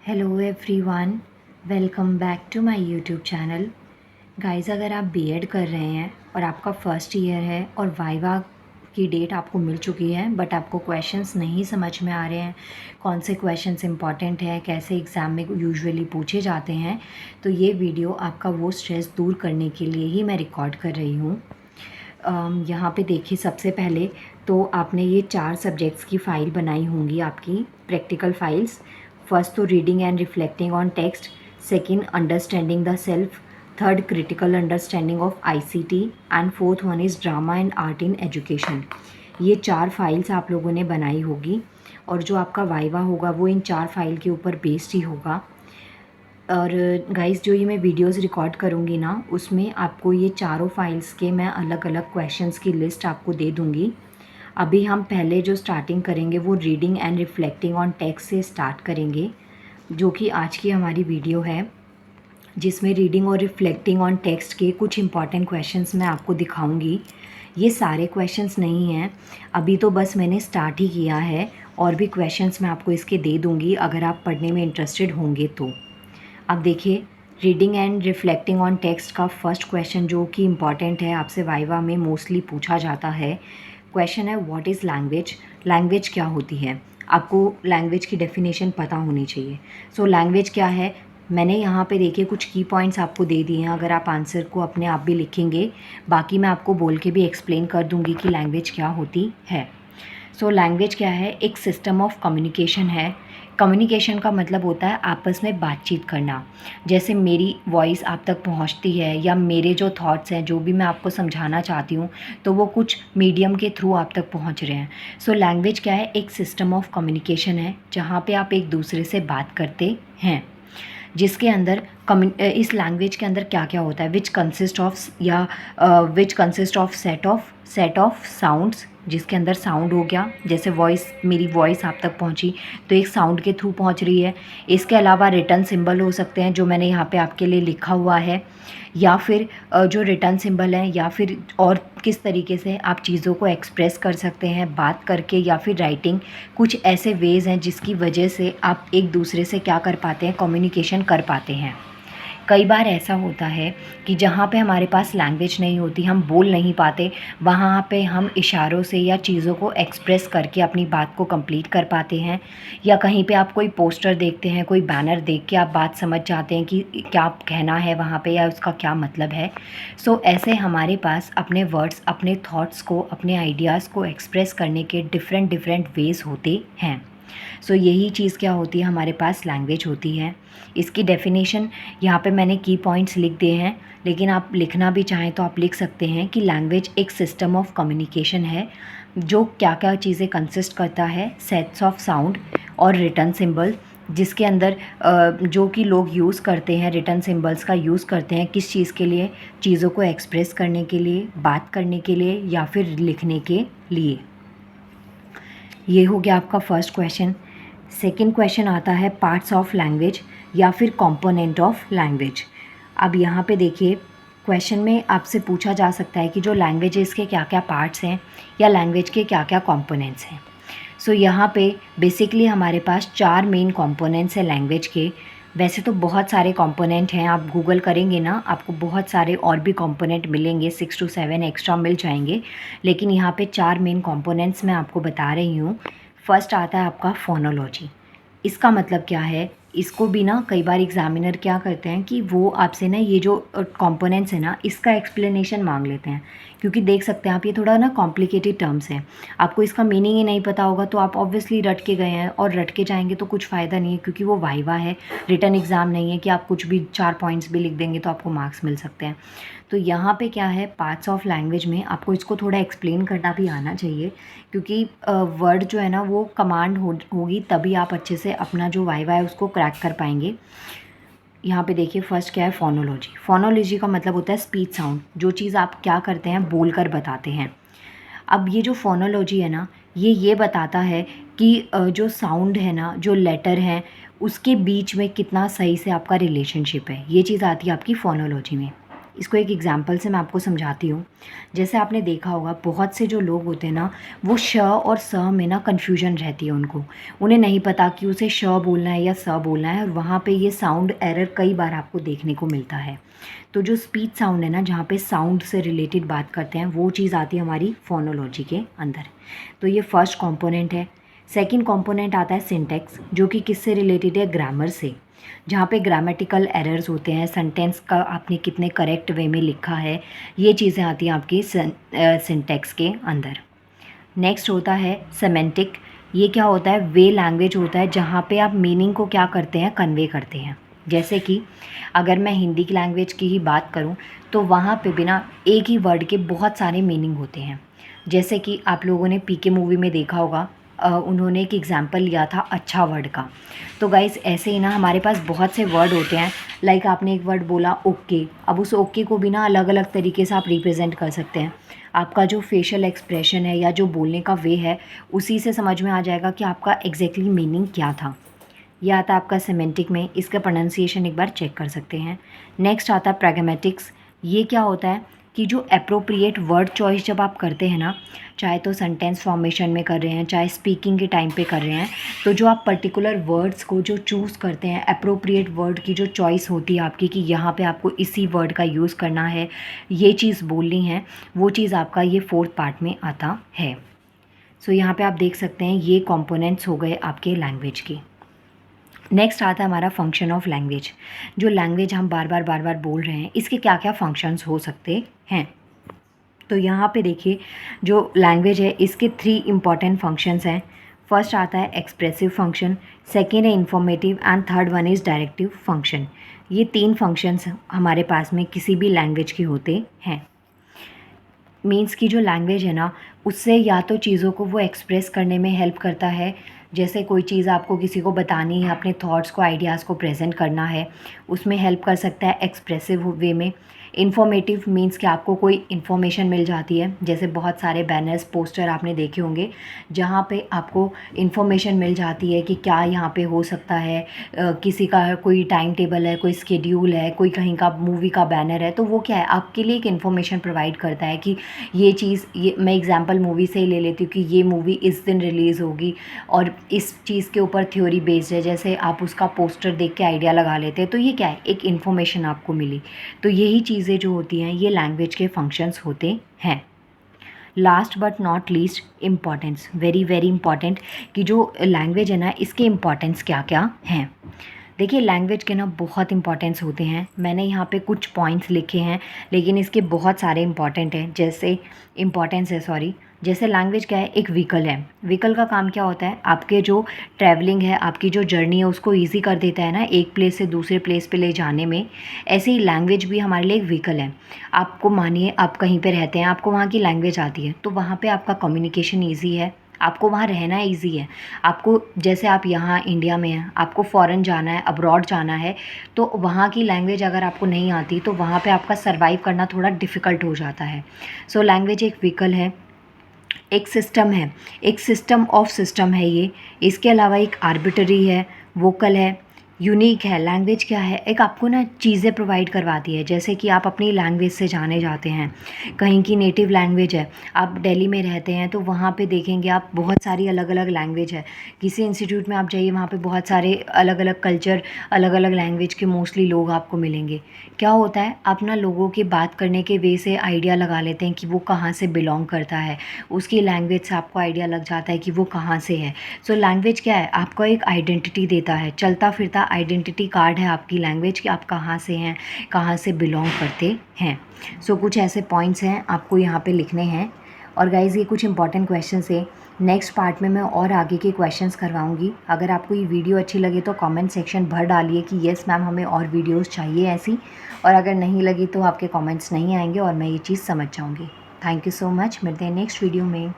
Hello everyone, welcome back to my YouTube channel. Guys, अगर आप BEd कर रहे हैं और आपका फर्स्ट ईयर है और वाइवा की डेट आपको मिल चुकी है बट आपको क्वेश्चंस नहीं समझ में आ रहे हैं, कौन से क्वेश्चंस इंपॉर्टेंट हैं, कैसे एग्ज़ाम में यूजुअली पूछे जाते हैं, तो ये वीडियो आपका वो स्ट्रेस दूर करने के लिए ही मैं रिकॉर्ड कर रही हूँ। यहाँ पे देखिए, सबसे पहले तो आपने ये 4 सब्जेक्ट्स की फ़ाइल बनाई होंगी, आपकी प्रैक्टिकल फाइल्स। फर्स्ट तो reading and reflecting on text, second understanding the self, third critical understanding of ICT and fourth one is drama and art in education. ये 4 फाइल्स आप लोगों ने बनाई होगी और जो आपका वाइवा होगा वो इन 4 फाइल के ऊपर बेस्ड ही होगा। और गाइस, जो ये मैं वीडियोस रिकॉर्ड करूँगी ना, उसमें आपको ये चारों फाइल्स के मैं अलग अलग क्वेश्चंस की लिस्ट आपको दे दूँगी। अभी हम पहले जो स्टार्टिंग करेंगे वो reading and reflecting on text से स्टार्ट करेंगे, जो कि आज की हमारी वीडियो है, जिसमें रीडिंग और रिफ्लेक्टिंग ऑन टेक्स्ट के कुछ इंपॉर्टेंट क्वेश्चंस मैं आपको दिखाऊंगी। ये सारे क्वेश्चंस नहीं हैं, अभी तो बस मैंने स्टार्ट ही किया है, और भी क्वेश्चंस मैं आपको इसके दे दूँगी अगर आप पढ़ने में इंटरेस्टेड होंगे तो। अब देखिए, reading and reflecting on text का फर्स्ट क्वेश्चन जो कि इम्पॉर्टेंट है, आपसे वाइवा में मोस्टली पूछा जाता है। क्वेश्चन है, व्हाट इज़ लैंग्वेज। लैंग्वेज क्या होती है, आपको लैंग्वेज की डेफिनेशन पता होनी चाहिए। सो लैंग्वेज क्या है, मैंने यहाँ पे देखिए कुछ की पॉइंट्स आपको दे दिए हैं, अगर आप आंसर को अपने आप भी लिखेंगे, बाकी मैं आपको बोल के भी एक्सप्लेन कर दूँगी कि लैंग्वेज क्या होती है। सो लैंग्वेज क्या है, एक सिस्टम ऑफ कम्युनिकेशन है। कम्युनिकेशन का मतलब होता है आपस में बातचीत करना। जैसे मेरी वॉइस आप तक पहुंचती है या मेरे जो थॉट्स हैं, जो भी मैं आपको समझाना चाहती हूँ, तो वो कुछ मीडियम के थ्रू आप तक पहुंच रहे हैं। सो लैंग्वेज क्या है, एक सिस्टम ऑफ कम्युनिकेशन है जहाँ पे आप एक दूसरे से बात करते हैं, जिसके अंदर इस लैंग्वेज के अंदर क्या क्या होता है, which consist of set of sounds, जिसके अंदर साउंड हो गया, जैसे वॉइस, मेरी वॉइस आप तक पहुंची तो एक साउंड के थ्रू पहुंच रही है। इसके अलावा रिटर्न सिंबल हो सकते हैं, जो मैंने यहाँ पे आपके लिए लिखा हुआ है, या फिर जो रिटर्न सिंबल हैं, या फिर और किस तरीके से आप चीज़ों को एक्सप्रेस कर सकते हैं, बात करके या फिर राइटिंग। कुछ ऐसे वेज़ हैं जिसकी वजह से आप एक दूसरे से क्या कर पाते हैं, कम्युनिकेशन कर पाते हैं। कई बार ऐसा होता है कि जहाँ पे हमारे पास लैंग्वेज नहीं होती, हम बोल नहीं पाते, वहाँ पे हम इशारों से या चीज़ों को एक्सप्रेस करके अपनी बात को कंप्लीट कर पाते हैं। या कहीं पे आप कोई पोस्टर देखते हैं, कोई बैनर देख के आप बात समझ जाते हैं कि क्या कहना है वहाँ पे या उसका क्या मतलब है। सो ऐसे हमारे पास अपने वर्ड्स, अपने थॉट्स को, अपने आइडियाज़ को एक्सप्रेस करने के डिफरेंट डिफरेंट वेज़ होते हैं। सो यही चीज़ क्या होती है, हमारे पास लैंग्वेज होती है। इसकी डेफिनेशन यहाँ पे मैंने की पॉइंट्स लिख दिए हैं, लेकिन आप लिखना भी चाहें तो आप लिख सकते हैं कि लैंग्वेज एक सिस्टम ऑफ कम्युनिकेशन है जो क्या क्या चीज़ें कंसिस्ट करता है, सेट्स ऑफ साउंड और रिटर्न सिंबल, जिसके अंदर जो कि लोग यूज़ करते हैं, रिटर्न सिंबल्स का यूज़ करते हैं किस चीज़ के लिए, चीज़ों को एक्सप्रेस करने के लिए, बात करने के लिए या फिर लिखने के लिए। ये हो गया आपका फर्स्ट क्वेश्चन। सेकंड क्वेश्चन आता है पार्ट्स ऑफ लैंग्वेज या फिर कंपोनेंट ऑफ लैंग्वेज। अब यहाँ पे देखिए, क्वेश्चन में आपसे पूछा जा सकता है कि जो लैंग्वेज है इसके क्या क्या पार्ट्स हैं या लैंग्वेज के क्या क्या कंपोनेंट्स हैं। सो यहाँ पे बेसिकली हमारे पास 4 मेन कंपोनेंट्स हैं लैंग्वेज के। वैसे तो बहुत सारे कंपोनेंट हैं, आप गूगल करेंगे ना आपको बहुत सारे और भी कंपोनेंट मिलेंगे, 6 to 7 एक्स्ट्रा मिल जाएंगे, लेकिन यहाँ पे 4 मेन कंपोनेंट्स मैं आपको बता रही हूँ। फर्स्ट आता है आपका फोनोलॉजी। इसका मतलब क्या है, इसको भी ना कई बार एग्जामिनर क्या करते हैं कि वो आपसे ना ये जो कंपोनेंट्स है ना, इसका एक्सप्लेनेशन मांग लेते हैं, क्योंकि देख सकते हैं आप ये थोड़ा ना कॉम्प्लिकेटेड टर्म्स हैं, आपको इसका मीनिंग ही नहीं पता होगा तो आप ऑब्वियसली रट के गए हैं, और रट के जाएंगे तो कुछ फ़ायदा नहीं है, क्योंकि वो वाइवा है, रिटन एग्ज़ाम नहीं है कि आप कुछ भी 4 पॉइंट्स भी लिख देंगे तो आपको मार्क्स मिल सकते हैं। तो यहाँ पे क्या है, पार्ट्स ऑफ लैंग्वेज में आपको इसको थोड़ा एक्सप्लेन करना भी आना चाहिए, क्योंकि वर्ड जो है ना वो कमांड होगी तभी आप अच्छे से अपना जो वाइवा है उसको क्रैक कर पाएंगे। यहाँ पे देखिए, फर्स्ट क्या है, फोनोलॉजी। फोनोलॉजी का मतलब होता है स्पीच साउंड, जो चीज़ आप क्या करते हैं, बोल कर बताते हैं। अब ये जो फोनोलॉजी है ना, ये बताता है कि जो साउंड है ना, जो लेटर हैं, उसके बीच में कितना सही से आपका रिलेशनशिप है, ये चीज़ आती है आपकी फोनोलॉजी में। इसको एक एग्जांपल से मैं आपको समझाती हूँ। जैसे आपने देखा होगा बहुत से जो लोग होते हैं ना, वो श और स में ना कन्फ्यूजन रहती है उनको। उन्हें नहीं पता कि उसे श बोलना है या स बोलना है, और वहाँ पे ये साउंड एरर कई बार आपको देखने को मिलता है। तो जो स्पीच साउंड है ना, जहाँ पे साउंड से रिलेटेड बात करते हैं, वो चीज़ आती है हमारी फोनोलॉजी के अंदर। तो ये फर्स्ट कंपोनेंट है। सेकंड कंपोनेंट आता है सिंटैक्स, जो कि किससे रिलेटेड है, ग्रामर से। जहाँ पे ग्रामेटिकल एरर्स होते हैं, सेंटेंस का आपने कितने करेक्ट वे में लिखा है, ये चीज़ें आती हैं आपकी सिंटैक्स के अंदर। नेक्स्ट होता है सेमेंटिक। ये क्या होता है, वे लैंग्वेज होता है जहाँ पे आप मीनिंग को क्या करते हैं, कन्वे करते हैं। जैसे कि अगर मैं हिंदी की लैंग्वेज की ही बात करूँ तो वहाँ पे बिना एक ही वर्ड के बहुत सारे मीनिंग होते हैं। जैसे कि आप लोगों ने पीके मूवी में देखा होगा, उन्होंने एक एग्जाम्पल लिया था अच्छा वर्ड का। तो गाइस ऐसे ही ना हमारे पास बहुत से वर्ड होते हैं। लाइक आपने एक वर्ड बोला ओके, अब उस ओके को भी ना अलग अलग तरीके से आप रिप्रेजेंट कर सकते हैं। आपका जो फेशियल एक्सप्रेशन है या जो बोलने का वे है, उसी से समझ में आ जाएगा कि आपका एग्जैक्टली मीनिंग क्या था। यह आता है आपका सेमेंटिक में, इसका प्रोनाउंसिएशन एक बार चेक कर सकते हैं। नेक्स्ट आता है प्रैग्मेटिक्स। ये क्या होता है कि जो एप्रोप्रिएट वर्ड चॉइस जब आप करते हैं ना, चाहे तो सेंटेंस फॉर्मेशन में कर रहे हैं, चाहे स्पीकिंग के टाइम पे कर रहे हैं, तो जो आप पर्टिकुलर वर्ड्स को जो चूज़ करते हैं, एप्रोप्रिएट वर्ड की जो चॉइस होती है आपकी कि यहाँ पे आपको इसी वर्ड का यूज़ करना है, ये चीज़ बोलनी है, वो चीज़ आपका ये फोर्थ पार्ट में आता है। सो यहाँ पे आप देख सकते हैं ये कंपोनेंट्स हो गए आपके लैंग्वेज के। नेक्स्ट आता है हमारा फंक्शन ऑफ लैंग्वेज। जो लैंग्वेज हम बार बार बोल रहे हैं, इसके क्या क्या फंक्शंस हो सकते हैं। तो यहाँ पे देखिए जो लैंग्वेज है इसके 3 इम्पॉर्टेंट फंक्शंस हैं। फर्स्ट आता है एक्सप्रेसिव फंक्शन, सेकेंड है informative, and third one is directive function. ये 3 फंक्शंस हमारे पास में किसी भी लैंग्वेज के होते हैं। मीन्स की जो लैंग्वेज है ना, उससे या तो चीज़ों को वो एक्सप्रेस करने में हेल्प करता है। जैसे कोई चीज़ आपको किसी को बतानी है, अपने थॉट्स को, आइडियाज़ को प्रेजेंट करना है, उसमें हेल्प कर सकता है एक्सप्रेसिव वे में। इन्फॉर्मेटिव मीन्स कि आपको कोई इन्फॉर्मेशन मिल जाती है। जैसे बहुत सारे बैनर्स, पोस्टर आपने देखे होंगे जहाँ पे आपको इन्फॉर्मेशन मिल जाती है कि क्या यहाँ पे हो सकता है, किसी का कोई टाइम टेबल है, कोई स्केड्यूल है, कोई कहीं का मूवी का बैनर है, तो वो क्या है, आपके लिए एक इन्फॉर्मेशन प्रोवाइड करता है कि ये चीज़, ये मैं एग्जांपल मूवी से ही ले लेती हूँ कि ये मूवी इस दिन रिलीज़ होगी और इस चीज़ के ऊपर थ्योरी बेस्ड है। जैसे आप उसका पोस्टर देख के आइडिया लगा लेते हैं, तो ये क्या है, एक इन्फॉर्मेशन आपको मिली। तो यही चीज़ें जो होती हैं ये लैंग्वेज के फंक्शंस होते हैं। Last but not least, importance, very very important कि जो लैंग्वेज है ना, इसके इम्पॉर्टेंस क्या क्या हैं। देखिए लैंग्वेज के ना बहुत इंपॉर्टेंस होते हैं। मैंने यहाँ पे कुछ पॉइंट्स लिखे हैं, लेकिन इसके बहुत सारे इंपॉर्टेंट हैं। जैसे लैंग्वेज क्या है, एक व्हीकल है। व्हीकल का काम क्या होता है, आपके जो ट्रैवलिंग है, आपकी जो जर्नी है, उसको ईजी कर देता है ना, एक प्लेस से दूसरे प्लेस पे ले जाने में। ऐसे ही लैंग्वेज भी हमारे लिए एक व्हीकल है। आपको मानिए आप कहीं पे रहते हैं, आपको वहाँ की लैंग्वेज आती है, तो वहाँ पे आपका कम्युनिकेशन ईजी है, आपको वहाँ रहना ईजी है। आपको जैसे आप यहाँ इंडिया में हैं, आपको फ़ॉरेन जाना है, अब्रॉड जाना है, तो वहाँ की लैंग्वेज अगर आपको नहीं आती तो वहाँ पे आपका सर्वाइव करना थोड़ा डिफ़िकल्ट हो जाता है। सो लैंग्वेज एक व्हीकल है, एक सिस्टम है, एक सिस्टम ऑफ सिस्टम है ये। इसके अलावा एक आर्बिट्ररी है, वोकल है, यूनिक है। लैंग्वेज क्या है, एक आपको ना चीज़ें प्रोवाइड करवाती है। जैसे कि आप अपनी लैंग्वेज से जाने जाते हैं, कहीं की नेटिव लैंग्वेज है, आप दिल्ली में रहते हैं तो वहाँ पे देखेंगे आप बहुत सारी अलग अलग लैंग्वेज है। किसी इंस्टीट्यूट में आप जाइए, वहाँ पे बहुत सारे अलग अलग कल्चर, अलग अलग लैंग्वेज के मोस्टली लोग आपको मिलेंगे। क्या होता है, आप ना लोगों के बात करने के वे से आइडिया लगा लेते हैं कि वो कहाँ से बिलोंग करता है, उसकी लैंग्वेज से आपको आइडिया लग जाता है कि वो कहाँ से है। सो लैंग्वेज क्या है, आपको एक आइडेंटिटी देता है, चलता फिरता आइडेंटिटी कार्ड है आपकी लैंग्वेज कि आप कहाँ से हैं, कहाँ से बिलोंग करते हैं। सो कुछ ऐसे पॉइंट्स हैं आपको यहाँ पे लिखने हैं। और गाइज़ ये कुछ इंपॉर्टेंट क्वेश्चंस है, नेक्स्ट पार्ट में मैं और आगे के क्वेश्चंस करवाऊंगी। अगर आपको ये वीडियो अच्छी लगे तो कमेंट सेक्शन भर डालिए कि येस मैम हमें और वीडियोस चाहिए ऐसी, और अगर नहीं लगी तो आपके कमेंट्स नहीं आएंगे और मैं ये चीज़ समझ जाऊँगी। थैंक यू सो मच, मिलते हैं नेक्स्ट वीडियो में।